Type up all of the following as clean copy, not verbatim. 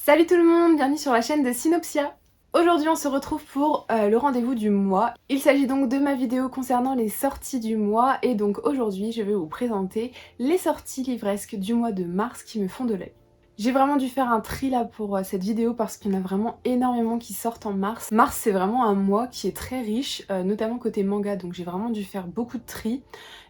Salut tout le monde, bienvenue sur la chaîne de Synopsia. Aujourd'hui on se retrouve pour le rendez-vous du mois. Il s'agit donc de ma vidéo concernant les sorties du mois et donc aujourd'hui je vais vous présenter les sorties livresques du mois de mars qui me font de l'œil. J'ai vraiment dû faire un tri là pour cette vidéo parce qu'il y en a vraiment énormément qui sortent en mars. Mars c'est vraiment un mois qui est très riche, notamment côté manga, donc j'ai vraiment dû faire beaucoup de tri.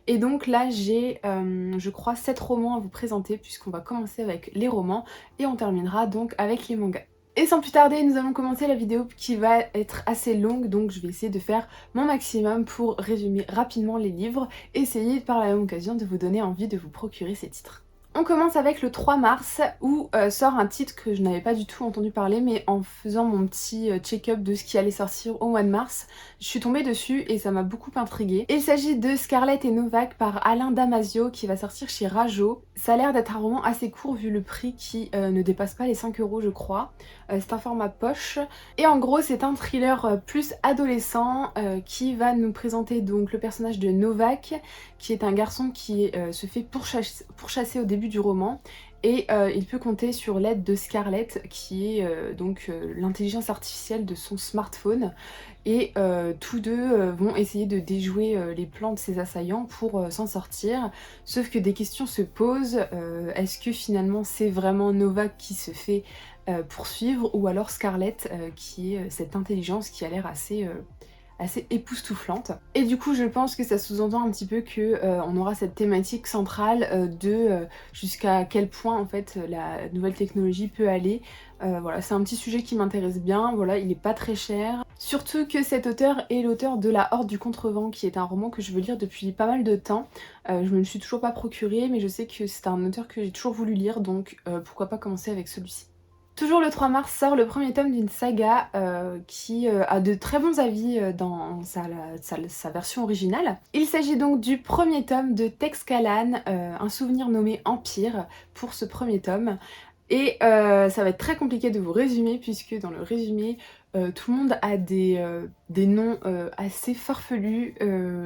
Et donc là j'ai je crois 7 romans à vous présenter puisqu'on va commencer avec les romans et on terminera donc avec les mangas. Et sans plus tarder, nous allons commencer la vidéo qui va être assez longue, donc je vais essayer de faire mon maximum pour résumer rapidement les livres, essayer par la même occasion de vous donner envie de vous procurer ces titres. On commence avec le 3 mars où sort un titre que je n'avais pas du tout entendu parler, mais en faisant mon petit check-up de ce qui allait sortir au mois de mars, je suis tombée dessus et ça m'a beaucoup intriguée. Il s'agit de Scarlett et Novak par Alain Damasio qui va sortir chez Rajo. Ça a l'air d'être un roman assez court vu le prix qui ne dépasse pas les 5 € je crois. C'est un format poche et en gros c'est un thriller plus adolescent qui va nous présenter donc le personnage de Novak qui est un garçon qui se fait pourchasser au début du roman et il peut compter sur l'aide de Scarlett qui est l'intelligence artificielle de son smartphone et tous deux vont essayer de déjouer les plans de ses assaillants pour s'en sortir, sauf que des questions se posent. Est-ce que finalement c'est vraiment Novak qui se fait poursuivre ou alors Scarlett qui est cette intelligence qui a l'air assez époustouflante. Et du coup je pense que ça sous-entend un petit peu que on aura cette thématique centrale de jusqu'à quel point en fait la nouvelle technologie peut aller. Voilà, c'est un petit sujet qui m'intéresse bien, voilà, il est pas très cher. Surtout que cet auteur est l'auteur de La Horde du Contrevent, qui est un roman que je veux lire depuis pas mal de temps. Je me le suis toujours pas procuré, mais je sais que c'est un auteur que j'ai toujours voulu lire, donc pourquoi pas commencer avec celui-ci. Toujours le 3 mars sort le premier tome d'une saga qui a de très bons avis dans sa version originale. Il s'agit donc du premier tome de Tex Callan, un souvenir nommé Empire, pour ce premier tome. Et ça va être très compliqué de vous résumer puisque dans le résumé, tout le monde a des noms assez farfelus.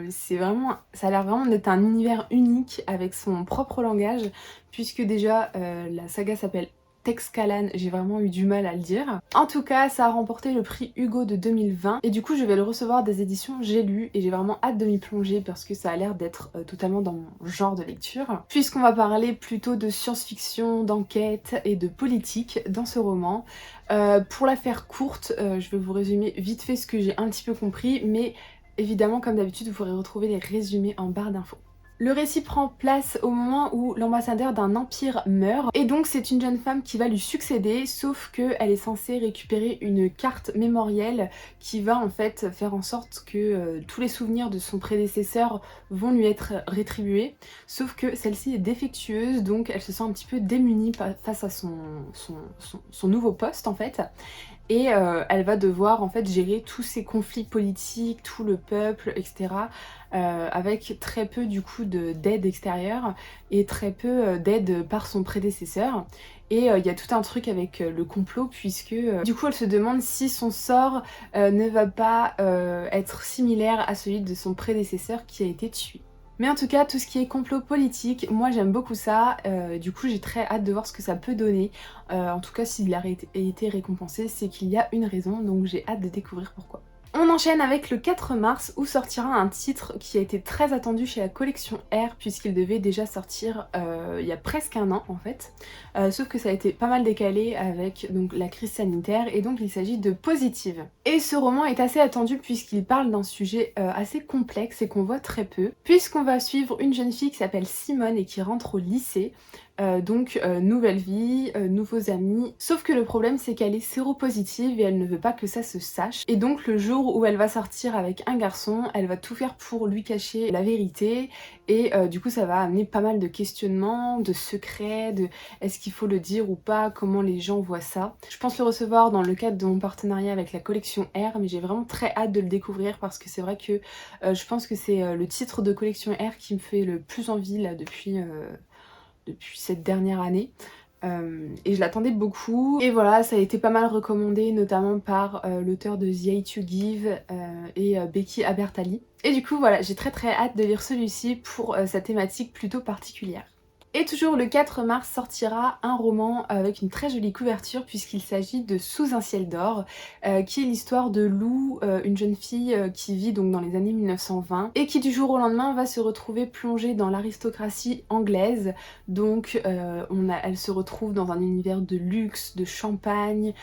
Ça a l'air vraiment d'être un univers unique avec son propre langage puisque déjà la saga s'appelle Tex Callan, j'ai vraiment eu du mal à le dire. En tout cas, ça a remporté le prix Hugo de 2020 et du coup je vais le recevoir des éditions J'ai lu et j'ai vraiment hâte de m'y plonger parce que ça a l'air d'être totalement dans mon genre de lecture. Puisqu'on va parler plutôt de science-fiction, d'enquête et de politique dans ce roman. Pour la faire courte, je vais vous résumer vite fait ce que j'ai un petit peu compris, mais évidemment comme d'habitude vous pourrez retrouver les résumés en barre d'infos. Le récit prend place au moment où l'ambassadeur d'un empire meurt et donc c'est une jeune femme qui va lui succéder, sauf qu'elle est censée récupérer une carte mémorielle qui va en fait faire en sorte que tous les souvenirs de son prédécesseur vont lui être rétribués, sauf que celle-ci est défectueuse, donc elle se sent un petit peu démunie face à son nouveau poste en fait. Et elle va devoir en fait gérer tous ces conflits politiques, tout le peuple, etc. Avec très peu du coup d'aide extérieure et très peu d'aide par son prédécesseur. Et il y a tout un truc avec le complot puisque du coup elle se demande si son sort ne va pas être similaire à celui de son prédécesseur qui a été tué. Mais en tout cas, tout ce qui est complot politique, moi j'aime beaucoup ça, du coup j'ai très hâte de voir ce que ça peut donner. En tout cas, s'il a été récompensé, c'est qu'il y a une raison, donc j'ai hâte de découvrir pourquoi. On enchaîne avec le 4 mars où sortira un titre qui a été très attendu chez la collection R puisqu'il devait déjà sortir il y a presque un an en fait. Sauf que ça a été pas mal décalé avec donc, la crise sanitaire et donc il s'agit de Positive. Et ce roman est assez attendu puisqu'il parle d'un sujet assez complexe et qu'on voit très peu. Puisqu'on va suivre une jeune fille qui s'appelle Simone et qui rentre au lycée. Nouvelle vie, nouveaux amis. Sauf que le problème c'est qu'elle est séropositive et elle ne veut pas que ça se sache. Et donc le jour où elle va sortir avec un garçon, elle va tout faire pour lui cacher la vérité. Et du coup ça va amener pas mal de questionnements, de secrets, de est-ce qu'il faut le dire ou pas, comment les gens voient ça. Je pense le recevoir dans le cadre de mon partenariat avec la collection R, mais j'ai vraiment très hâte de le découvrir parce que c'est vrai que je pense que c'est le titre de collection R qui me fait le plus envie là depuis cette dernière année. Et je l'attendais beaucoup et voilà, ça a été pas mal recommandé notamment par l'auteur de The Hate You Give et Becky Habertali. Et du coup voilà, j'ai très hâte de lire celui-ci pour sa thématique plutôt particulière. Et toujours le 4 mars sortira un roman avec une très jolie couverture puisqu'il s'agit de Sous un ciel d'or, qui est l'histoire de Lou, une jeune fille qui vit donc dans les années 1920 et qui du jour au lendemain va se retrouver plongée dans l'aristocratie anglaise. Donc elle se retrouve dans un univers de luxe, de champagne,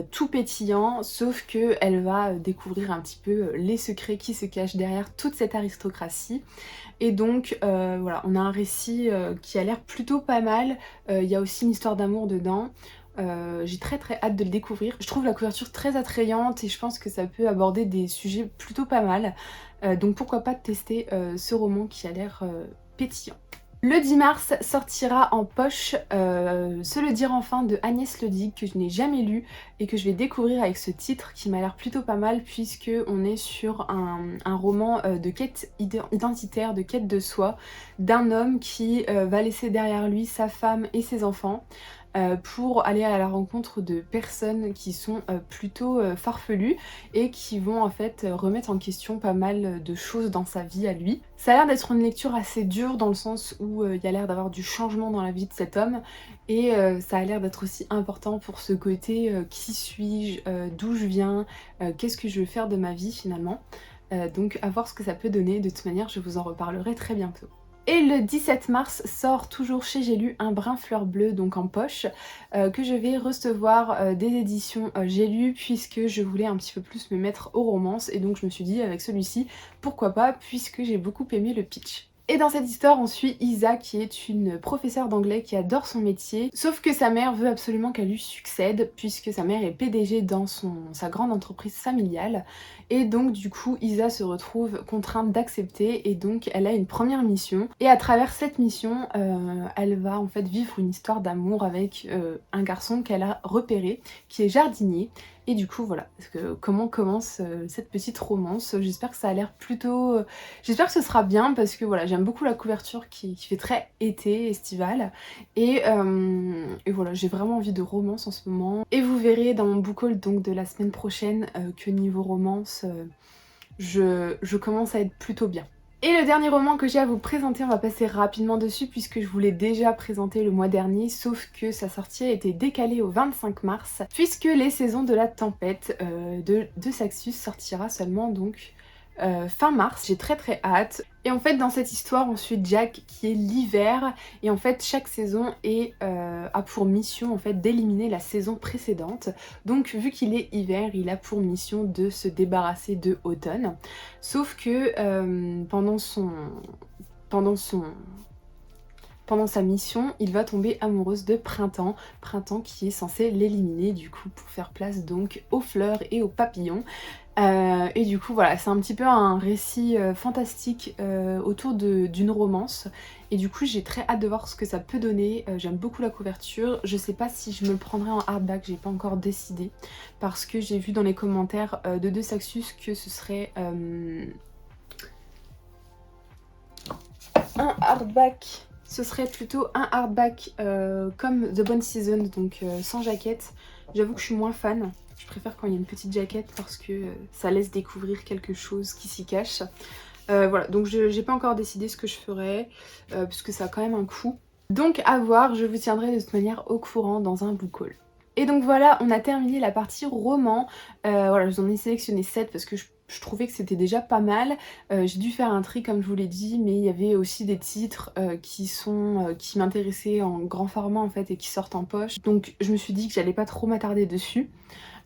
tout pétillant, sauf que elle va découvrir un petit peu les secrets qui se cachent derrière toute cette aristocratie. Et donc voilà, on a un récit qui a l'air plutôt pas mal. Il y a aussi une histoire d'amour dedans. J'ai très hâte de le découvrir. Je trouve la couverture très attrayante et je pense que ça peut aborder des sujets plutôt pas mal. Donc pourquoi pas tester ce roman qui a l'air pétillant. Le 10 mars sortira en poche Se le dire enfin de Agnès Ledigue, que je n'ai jamais lu et que je vais découvrir avec ce titre qui m'a l'air plutôt pas mal puisque on est sur un roman de quête identitaire, de quête de soi, d'un homme qui va laisser derrière lui sa femme et ses enfants pour aller à la rencontre de personnes qui sont plutôt farfelues et qui vont en fait remettre en question pas mal de choses dans sa vie à lui. Ça a l'air d'être une lecture assez dure dans le sens où il y a l'air d'avoir du changement dans la vie de cet homme et ça a l'air d'être aussi important pour ce côté qui suis-je, d'où je viens, qu'est-ce que je veux faire de ma vie finalement. Donc à voir ce que ça peut donner, de toute manière je vous en reparlerai très bientôt. Et le 17 mars sort toujours chez J'ai lu un brin fleur bleue, donc en poche, que je vais recevoir des éditions J'ai lu puisque je voulais un petit peu plus me mettre aux romances et donc je me suis dit avec celui-ci pourquoi pas puisque j'ai beaucoup aimé le pitch. Et dans cette histoire, on suit Isa qui est une professeure d'anglais qui adore son métier, sauf que sa mère veut absolument qu'elle lui succède puisque sa mère est PDG dans sa grande entreprise familiale. Et donc du coup, Isa se retrouve contrainte d'accepter et donc elle a une première mission. Et à travers cette mission, elle va en fait vivre une histoire d'amour avec un garçon qu'elle a repéré, qui est jardinier. Et du coup voilà, comment commence cette petite romance. J'espère que ça a l'air plutôt... J'espère que ce sera bien parce que voilà, j'aime beaucoup la couverture qui fait très été, estival. Et voilà, j'ai vraiment envie de romance en ce moment. Et vous verrez dans mon book haul donc de la semaine prochaine que niveau romance, je commence à être plutôt bien. Et le dernier roman que j'ai à vous présenter, on va passer rapidement dessus puisque je vous l'ai déjà présenté le mois dernier, sauf que sa sortie a été décalée au 25 mars, puisque Les Saisons de la Tempête de Saxus sortira seulement donc fin mars. J'ai très hâte. Et en fait dans cette histoire on suit Jack qui est l'hiver et en fait chaque saison a pour mission en fait d'éliminer la saison précédente. Donc vu qu'il est hiver, il a pour mission de se débarrasser de automne. Sauf que pendant sa mission, il va tomber amoureuse de Printemps, Printemps qui est censé l'éliminer du coup pour faire place donc aux fleurs et aux papillons. Et du coup voilà, c'est un petit peu un récit fantastique autour d'une romance et du coup j'ai très hâte de voir ce que ça peut donner. J'aime beaucoup la couverture, je sais pas si je me le prendrai en hardback, j'ai pas encore décidé parce que j'ai vu dans les commentaires de Saxus que ce serait un hardback. Ce serait plutôt un hardback comme The Bone Season, donc sans jaquette. J'avoue que je suis moins fan. Je préfère quand il y a une petite jaquette parce que ça laisse découvrir quelque chose qui s'y cache. Voilà, donc j'ai pas encore décidé ce que je ferais puisque ça a quand même un coût. Donc à voir, je vous tiendrai de toute manière au courant dans un book haul. Et donc voilà, on a terminé la partie roman. Voilà, je vous en ai sélectionné 7 parce que je trouvais que c'était déjà pas mal. J'ai dû faire un tri comme je vous l'ai dit, mais il y avait aussi des titres qui m'intéressaient en grand format en fait et qui sortent en poche. Donc je me suis dit que j'allais pas trop m'attarder dessus.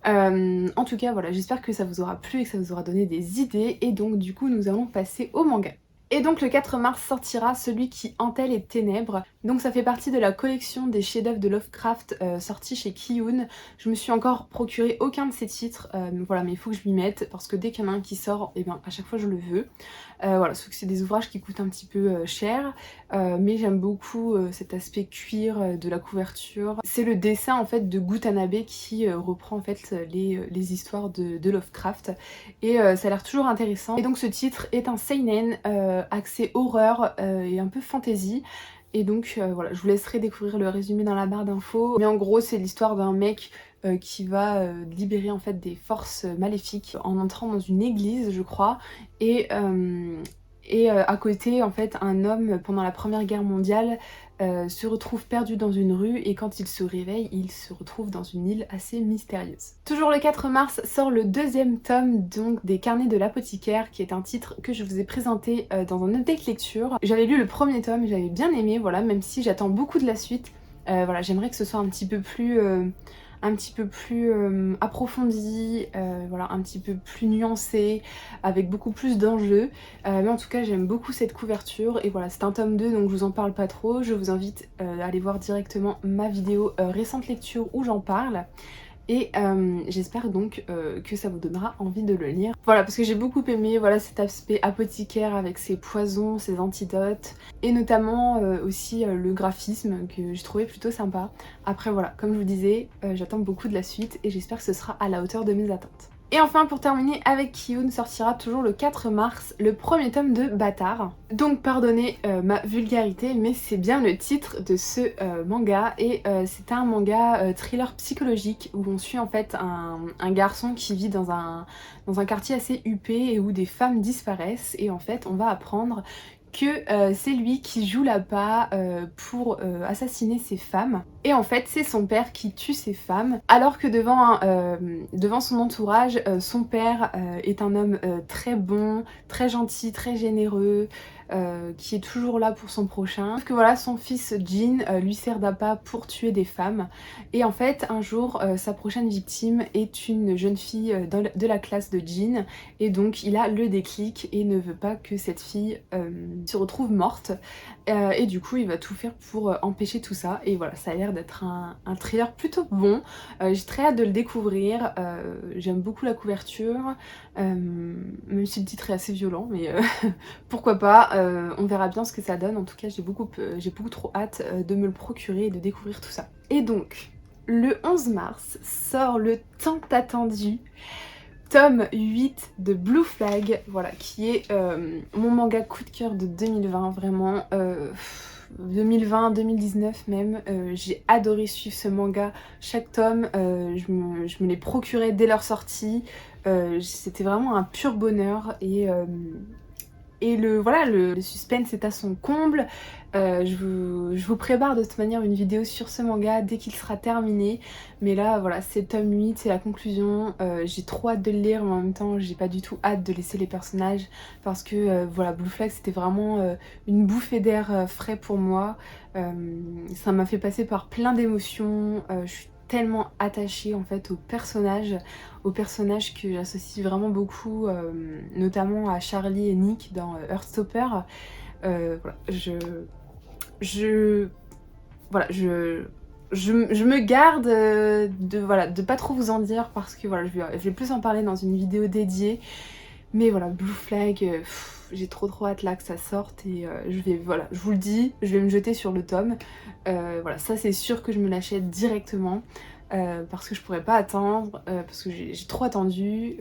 En tout cas voilà, j'espère que ça vous aura plu et que ça vous aura donné des idées. Et donc du coup nous allons passer au manga. Et donc le 4 mars sortira Celui qui hantait les ténèbres. Donc ça fait partie de la collection des chefs-d'œuvre de Lovecraft sortis chez Kiyun. Je me suis encore procuré aucun de ces titres, voilà, mais il faut que je m'y mette parce que dès qu'il y en a un qui sort, et bien à chaque fois je le veux. Voilà, sauf que c'est des ouvrages qui coûtent un petit peu cher, mais j'aime beaucoup cet aspect cuir de la couverture. C'est le dessin en fait de Gutanabe qui reprend en fait les histoires de Lovecraft et ça a l'air toujours intéressant. Et donc ce titre est un seinen axé horreur et un peu fantasy. Et donc voilà, je vous laisserai découvrir le résumé dans la barre d'infos. Mais en gros, c'est l'histoire d'un mec qui va libérer en fait des forces maléfiques en entrant dans une église, je crois. Et à côté, en fait, un homme pendant la Première Guerre mondiale se retrouve perdu dans une rue et quand il se réveille, il se retrouve dans une île assez mystérieuse. Toujours le 4 mars sort le deuxième tome donc des Carnets de l'apothicaire, qui est un titre que je vous ai présenté dans un update lecture. J'avais lu le premier tome et j'avais bien aimé, voilà, même si j'attends beaucoup de la suite. Voilà, j'aimerais que ce soit un petit peu plus approfondi, voilà, un petit peu plus nuancé, avec beaucoup plus d'enjeux. Mais en tout cas, j'aime beaucoup cette couverture. Et voilà, c'est un tome 2, donc je vous en parle pas trop. Je vous invite à aller voir directement ma vidéo récente lecture où j'en parle. Et j'espère donc que ça vous donnera envie de le lire. Voilà, parce que j'ai beaucoup aimé, voilà, cet aspect apothicaire avec ses poisons, ses antidotes, et notamment aussi le graphisme que j'ai trouvé plutôt sympa. Après voilà, comme je vous disais, j'attends beaucoup de la suite et j'espère que ce sera à la hauteur de mes attentes. Et enfin, pour terminer avec Kiyun, sortira toujours le 4 mars le premier tome de Bâtard. Donc pardonnez ma vulgarité, mais c'est bien le titre de ce manga. Et c'est un manga thriller psychologique où on suit en fait un garçon qui vit dans un quartier assez huppé et où des femmes disparaissent. Et en fait, on va apprendre que c'est lui qui joue l'appât pour assassiner ses femmes. Et en fait, c'est son père qui tue ses femmes, alors que devant son entourage, son père est un homme très bon, très gentil, très généreux, qui est toujours là pour son prochain. Sauf que voilà, son fils Jin lui sert d'appât pour tuer des femmes. Et en fait, un jour, sa prochaine victime est une jeune fille de la classe de Jin. Et donc, il a le déclic et ne veut pas que cette fille se retrouve morte. Et du coup, il va tout faire pour empêcher tout ça. Et voilà, ça a l'air d'être un thriller plutôt bon. J'ai très hâte de le découvrir. J'aime beaucoup la couverture, même si le titre est assez violent, mais pourquoi pas. On verra bien ce que ça donne. En tout cas, j'ai beaucoup trop hâte de me le procurer et de découvrir tout ça. Et donc, le 11 mars sort le tant attendu tome 8 de Blue Flag, voilà, qui est mon manga coup de cœur de 2020, vraiment 2020, 2019 même. J'ai adoré suivre ce manga, chaque tome, je me les procurais dès leur sortie, c'était vraiment un pur bonheur. Et le suspense est à son comble. Je vous prépare de toute manière une vidéo sur ce manga dès qu'il sera terminé. Mais là, voilà, c'est le tome 8, c'est la conclusion. J'ai trop hâte de le lire, mais en même temps, j'ai pas du tout hâte de laisser les personnages. Parce que, voilà, Blue Flag, c'était vraiment une bouffée d'air frais pour moi. Ça m'a fait passer par plein d'émotions. Je suis tellement attachée en fait aux personnages que j'associe vraiment beaucoup, notamment à Charlie et Nick dans Heartstopper. Voilà, je me garde de pas trop vous en dire parce que voilà, je vais plus en parler dans une vidéo dédiée. Mais voilà, Blue Flag, j'ai trop hâte là que ça sorte et voilà, je vous le dis, je vais me jeter sur le tome. Voilà, ça c'est sûr que je me l'achète directement. Parce que je pourrais pas attendre, parce que j'ai trop attendu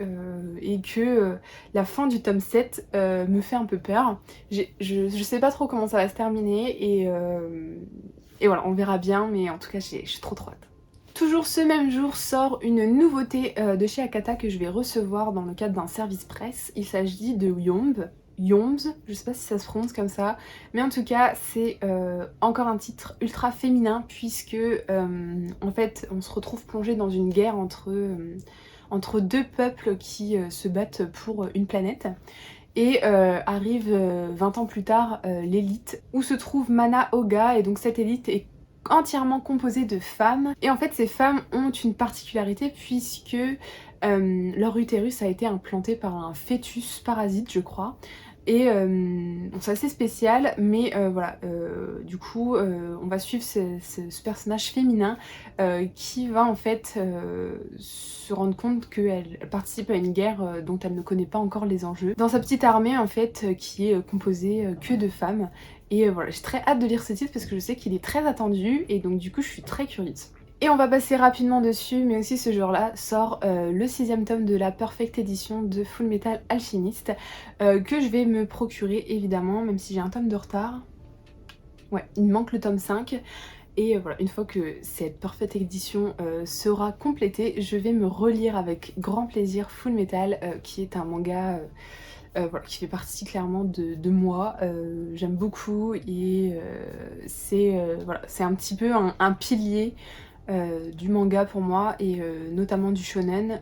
et que la fin du tome 7 me fait un peu peur. Je sais pas trop comment ça va se terminer et voilà, on verra bien, mais en tout cas j'ai trop hâte. Toujours ce même jour sort une nouveauté de chez Akata que je vais recevoir dans le cadre d'un service presse. Il s'agit de Yombs, je sais pas si ça se prononce comme ça, mais en tout cas c'est encore un titre ultra féminin puisque en fait on se retrouve plongé dans une guerre entre deux peuples qui se battent pour une planète. Et arrive 20 ans plus tard l'élite où se trouve Mana Oga, et donc cette élite est entièrement composée de femmes. Et en fait ces femmes ont une particularité puisque leur utérus a été implanté par un fœtus parasite je crois. Et c'est assez spécial, mais voilà, du coup on va suivre ce personnage féminin qui va en fait se rendre compte qu'elle participe à une guerre dont elle ne connaît pas encore les enjeux. Dans sa petite armée en fait qui est composée que de femmes. Et voilà, j'ai très hâte de lire ce titre parce que je sais qu'il est très attendu et donc du coup je suis très curieuse. Et on va passer rapidement dessus, mais aussi ce jour-là sort le 6ème tome de la Perfect Edition de Full Metal Alchemist que je vais me procurer évidemment, même si j'ai un tome de retard. Ouais, il me manque le tome 5. Et voilà, une fois que cette Perfect Edition sera complétée, je vais me relire avec grand plaisir Full Metal, qui est un manga voilà, qui fait partie clairement de moi. J'aime beaucoup et voilà, c'est un petit peu un pilier du manga pour moi et notamment du shonen,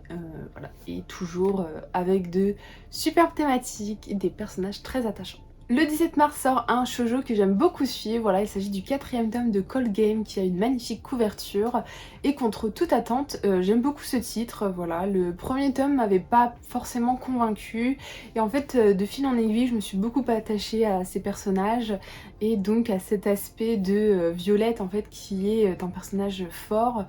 voilà, et toujours avec de superbes thématiques et des personnages très attachants. Le 17 mars sort un shoujo que j'aime beaucoup suivre, voilà, il s'agit du 4e tome de Cold Game qui a une magnifique couverture et contre toute attente, j'aime beaucoup ce titre, voilà. Le premier tome m'avait pas forcément convaincue et en fait de fil en aiguille je me suis beaucoup attachée à ces personnages et donc à cet aspect de Violette en fait qui est un personnage fort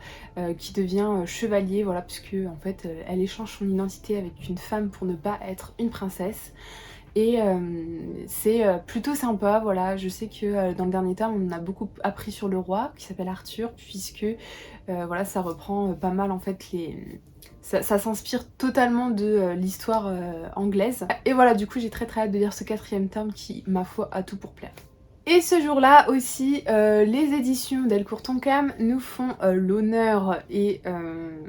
qui devient chevalier, voilà, puisque en fait elle échange son identité avec une femme pour ne pas être une princesse. Et c'est plutôt sympa, voilà. Je sais que dans le dernier tome on a beaucoup appris sur le roi qui s'appelle Arthur, puisque voilà, ça reprend pas mal en fait ça s'inspire totalement de l'histoire anglaise. Et voilà, du coup j'ai très hâte de lire ce 4e tome qui, ma foi, a tout pour plaire. Et ce jour-là aussi, les éditions Delcourt Tonkam nous font l'honneur et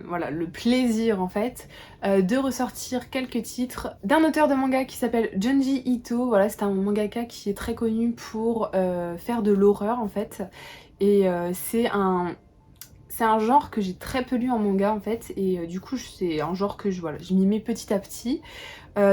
voilà, le plaisir en fait de ressortir quelques titres d'un auteur de manga qui s'appelle Junji Ito. Voilà, c'est un mangaka qui est très connu pour faire de l'horreur en fait. Et c'est un genre que j'ai très peu lu en manga en fait, et du coup c'est un genre que voilà, je m'y mets petit à petit.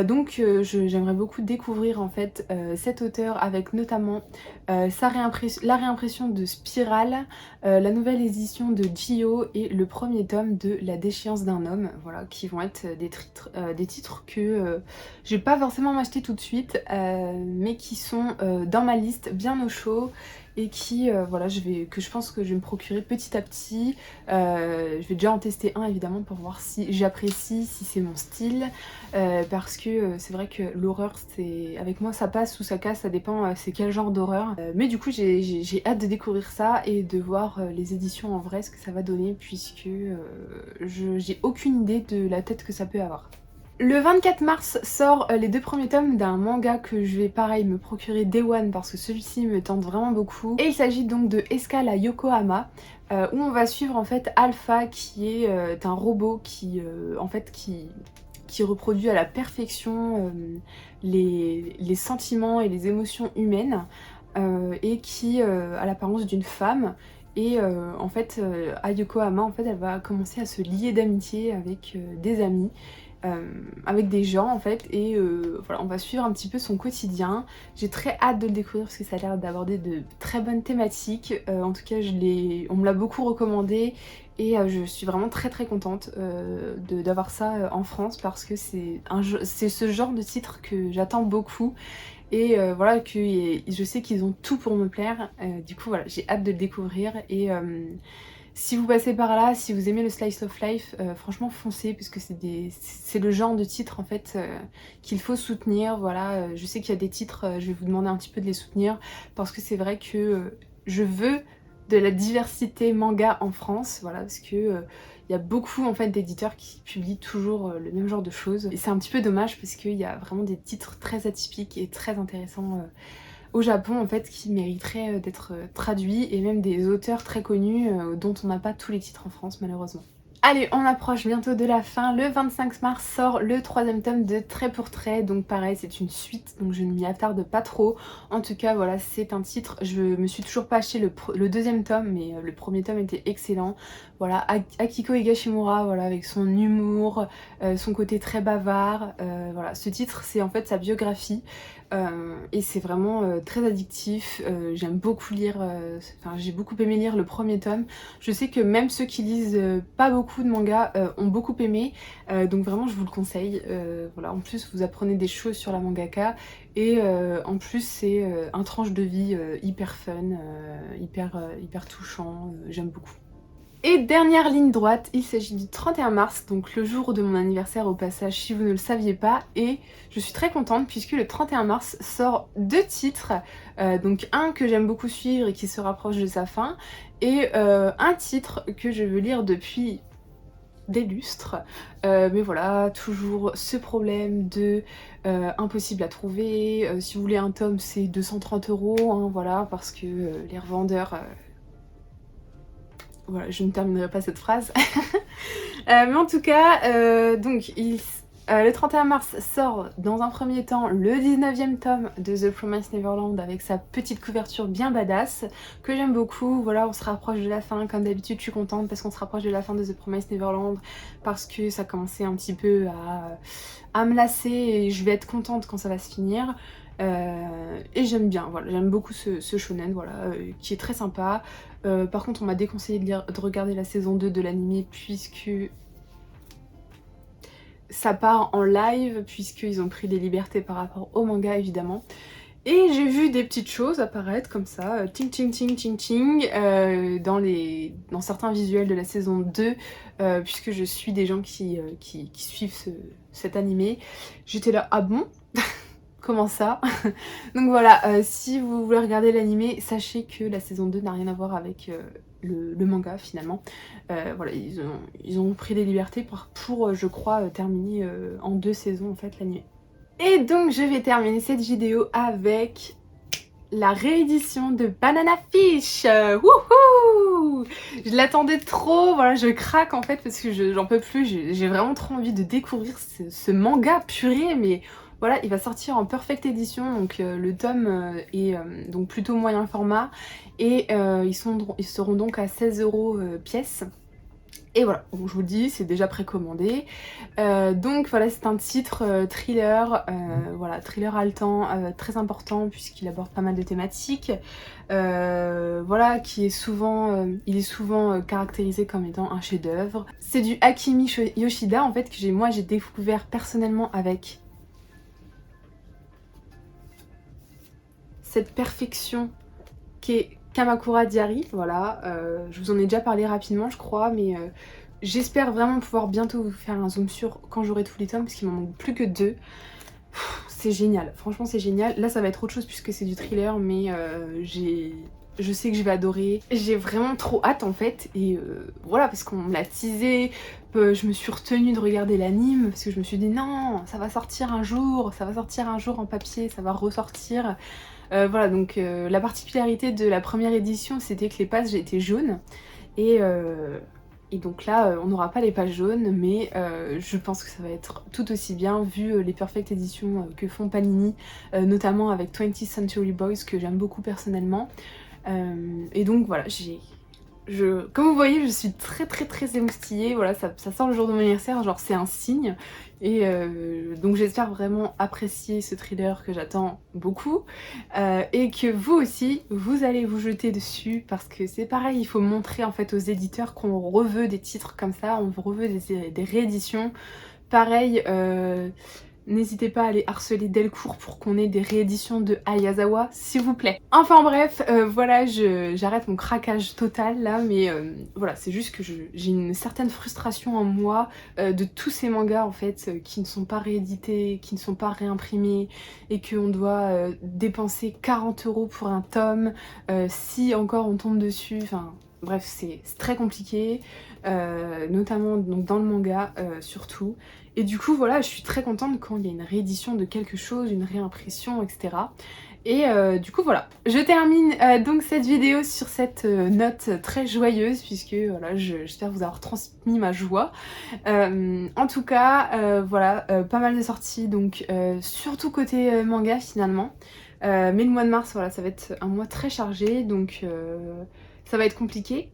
Donc j'aimerais beaucoup découvrir en fait cet auteur avec notamment la réimpression de Spirale, la nouvelle édition de Gio et le premier tome de La déchéance d'un homme, voilà, qui vont être des titres que je vais pas forcément m'acheter tout de suite, mais qui sont dans ma liste bien au chaud et qui voilà, que je pense que je vais me procurer petit à petit. Je vais déjà en tester un évidemment pour voir si j'apprécie, si c'est mon style, parce que c'est vrai que l'horreur, avec moi ça passe ou ça casse, ça dépend c'est quel genre d'horreur. Mais du coup j'ai hâte de découvrir ça et de voir les éditions en vrai, ce que ça va donner, puisque j'ai aucune idée de la tête que ça peut avoir. Le 24 mars sort les 2 premiers tomes d'un manga que je vais pareil me procurer Day One parce que celui-ci me tente vraiment beaucoup. Et il s'agit donc de Escale à Yokohama, où on va suivre en fait Alpha, qui est un robot qui en fait qui reproduit à la perfection les sentiments et les émotions humaines, et qui a l'apparence d'une femme. Et en fait à Yokohama, en fait, elle va commencer à se lier d'amitié avec des amis. Avec des gens en fait, et voilà, on va suivre un petit peu son quotidien. J'ai très hâte de le découvrir parce que ça a l'air d'aborder de très bonnes thématiques. En tout cas on me l'a beaucoup recommandé et je suis vraiment très contente d'avoir ça en France, parce que c'est ce genre de titre que j'attends beaucoup. Et voilà, je sais qu'ils ont tout pour me plaire. Du coup voilà, j'ai hâte de le découvrir. Et si vous passez par là, si vous aimez le slice of life, franchement foncez, parce que c'est le genre de titre en fait qu'il faut soutenir. Voilà, je sais qu'il y a des titres, je vais vous demander un petit peu de les soutenir, parce que c'est vrai que je veux de la diversité manga en France, voilà, parce que il y a beaucoup en fait d'éditeurs qui publient toujours le même genre de choses. Et c'est un petit peu dommage parce qu'il y a vraiment des titres très atypiques et très intéressants au Japon en fait, qui mériteraient d'être traduits, et même des auteurs très connus dont on n'a pas tous les titres en France malheureusement. Allez, on approche bientôt de la fin. Le 25 mars sort le 3e tome de Trait pour Trait, donc pareil, c'est une suite, donc je ne m'y attarde pas trop. En tout cas voilà, c'est un titre, je me suis toujours pas acheté le 2e tome, mais le premier tome était excellent. Voilà, Akiko Higashimura, voilà, avec son humour, son côté très bavard, voilà, ce titre c'est en fait sa biographie. Et c'est vraiment très addictif. J'aime beaucoup lire, enfin j'ai beaucoup aimé lire le premier tome. Je sais que même ceux qui lisent pas beaucoup de mangas ont beaucoup aimé, donc vraiment je vous le conseille. Voilà, en plus vous apprenez des choses sur la mangaka, et en plus c'est un tranche de vie hyper fun, hyper touchant, j'aime beaucoup. Et dernière ligne droite, il s'agit du 31 mars, donc le jour de mon anniversaire au passage si vous ne le saviez pas, et je suis très contente puisque le 31 mars sort 2 titres, donc un que j'aime beaucoup suivre et qui se rapproche de sa fin, et un titre que je veux lire depuis des lustres, mais voilà, toujours ce problème de impossible à trouver. Si vous voulez un tome c'est 230 €, hein, voilà, parce que les revendeurs... Voilà, je ne terminerai pas cette phrase. Mais en tout cas, donc Le 31 mars sort dans un premier temps le 19e tome de The Promised Neverland avec sa petite couverture bien badass que j'aime beaucoup. Voilà, on se rapproche de la fin, comme d'habitude je suis contente parce qu'on se rapproche de la fin de The Promised Neverland parce que ça commençait un petit peu à me lasser et je vais être contente quand ça va se finir. Et j'aime bien, voilà, j'aime beaucoup ce shonen, voilà, qui est très sympa. Par contre on m'a déconseillé de regarder la saison 2 de l'anime puisque ça part en live, puisqu'ils ont pris des libertés par rapport au manga évidemment. Et j'ai vu des petites choses apparaître comme ça, ting ting ting ting ting, dans certains visuels de la saison 2, puisque je suis des gens qui suivent cet animé. J'étais là, ah bon? Comment ça? Donc voilà, si vous voulez regarder l'animé, sachez que la saison 2 n'a rien à voir avec le manga finalement. Voilà, ils ont pris des libertés pour je crois, terminer en 2 saisons en fait l'animé. Et donc je vais terminer cette vidéo avec la réédition de Banana Fish. Wouhou! Je l'attendais trop, voilà, je craque en fait parce que j'en peux plus, j'ai vraiment trop envie de découvrir ce manga purée, mais voilà, il va sortir en perfect edition, donc le tome est donc plutôt moyen format et ils seront donc à 16 € pièce. Et voilà, bon, je vous le dis, c'est déjà précommandé. Donc voilà, c'est un titre thriller, voilà, thriller haletant, très important puisqu'il aborde pas mal de thématiques. Voilà, il est souvent caractérisé comme étant un chef-d'œuvre. C'est du Akimi Yoshida en fait que j'ai découvert personnellement avec cette perfection qu'est Kamakura Diary, voilà, je vous en ai déjà parlé rapidement je crois, mais j'espère vraiment pouvoir bientôt vous faire un zoom sur quand j'aurai tous les tomes, parce qu'il m'en manque plus que 2. C'est génial, franchement c'est génial. Là ça va être autre chose puisque c'est du thriller, mais je sais que je vais adorer. J'ai vraiment trop hâte en fait, et voilà, parce qu'on me l'a teasé, je me suis retenue de regarder l'anime, parce que je me suis dit non, ça va sortir un jour en papier, ça va ressortir. Voilà, donc la particularité de la première édition, c'était que les pages étaient jaunes. Et donc là, on n'aura pas les pages jaunes, mais je pense que ça va être tout aussi bien vu les perfect editions que font Panini, notamment avec 20th Century Boys, que j'aime beaucoup personnellement. Et donc voilà, comme vous voyez, je suis très émoustillée, voilà, ça sort le jour de mon anniversaire, genre c'est un signe. Et donc j'espère vraiment apprécier ce thriller que j'attends beaucoup, et que vous aussi, vous allez vous jeter dessus, parce que c'est pareil, il faut montrer en fait aux éditeurs qu'on reveut des titres comme ça, on reveut des rééditions. Pareil, n'hésitez pas à aller harceler Delcourt pour qu'on ait des rééditions de Ayazawa, s'il vous plaît. Enfin bref, voilà, j'arrête mon craquage total là, mais voilà, c'est juste que j'ai une certaine frustration en moi de tous ces mangas en fait qui ne sont pas réédités, qui ne sont pas réimprimés, et qu'on doit dépenser 40 € pour un tome, si encore on tombe dessus, enfin... Bref, c'est très compliqué, notamment donc dans le manga surtout. Et du coup voilà, je suis très contente quand il y a une réédition de quelque chose, une réimpression, etc. Et du coup voilà, je termine donc cette vidéo sur cette note très joyeuse, puisque voilà, j'espère vous avoir transmis ma joie. En tout cas, voilà, pas mal de sorties, donc surtout côté manga finalement. Mais le mois de mars, voilà, ça va être un mois très chargé, donc ça va être compliqué,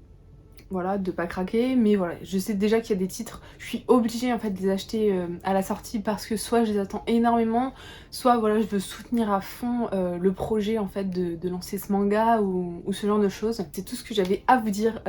voilà, de pas craquer, mais voilà, je sais déjà qu'il y a des titres, je suis obligée en fait de les acheter à la sortie, parce que soit je les attends énormément, soit voilà, je veux soutenir à fond le projet en fait de lancer ce manga ou ce genre de choses. C'est tout ce que j'avais à vous dire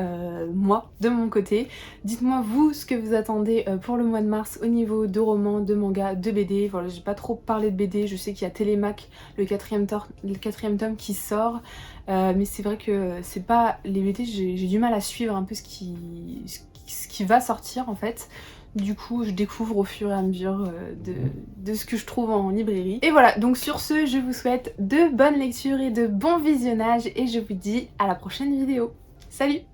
moi, de mon côté. Dites-moi vous ce que vous attendez pour le mois de mars au niveau de romans, de mangas, de BD. Voilà, j'ai pas trop parlé de BD, je sais qu'il y a Télémaque, le quatrième tome qui sort, mais c'est vrai que c'est pas les BD, j'ai du mal à suivre un peu ce qui va sortir en fait. Du coup je découvre au fur et à mesure de ce que je trouve en librairie. Et voilà, donc sur ce, je vous souhaite de bonnes lectures et de bons visionnages, et je vous dis à la prochaine vidéo. Salut!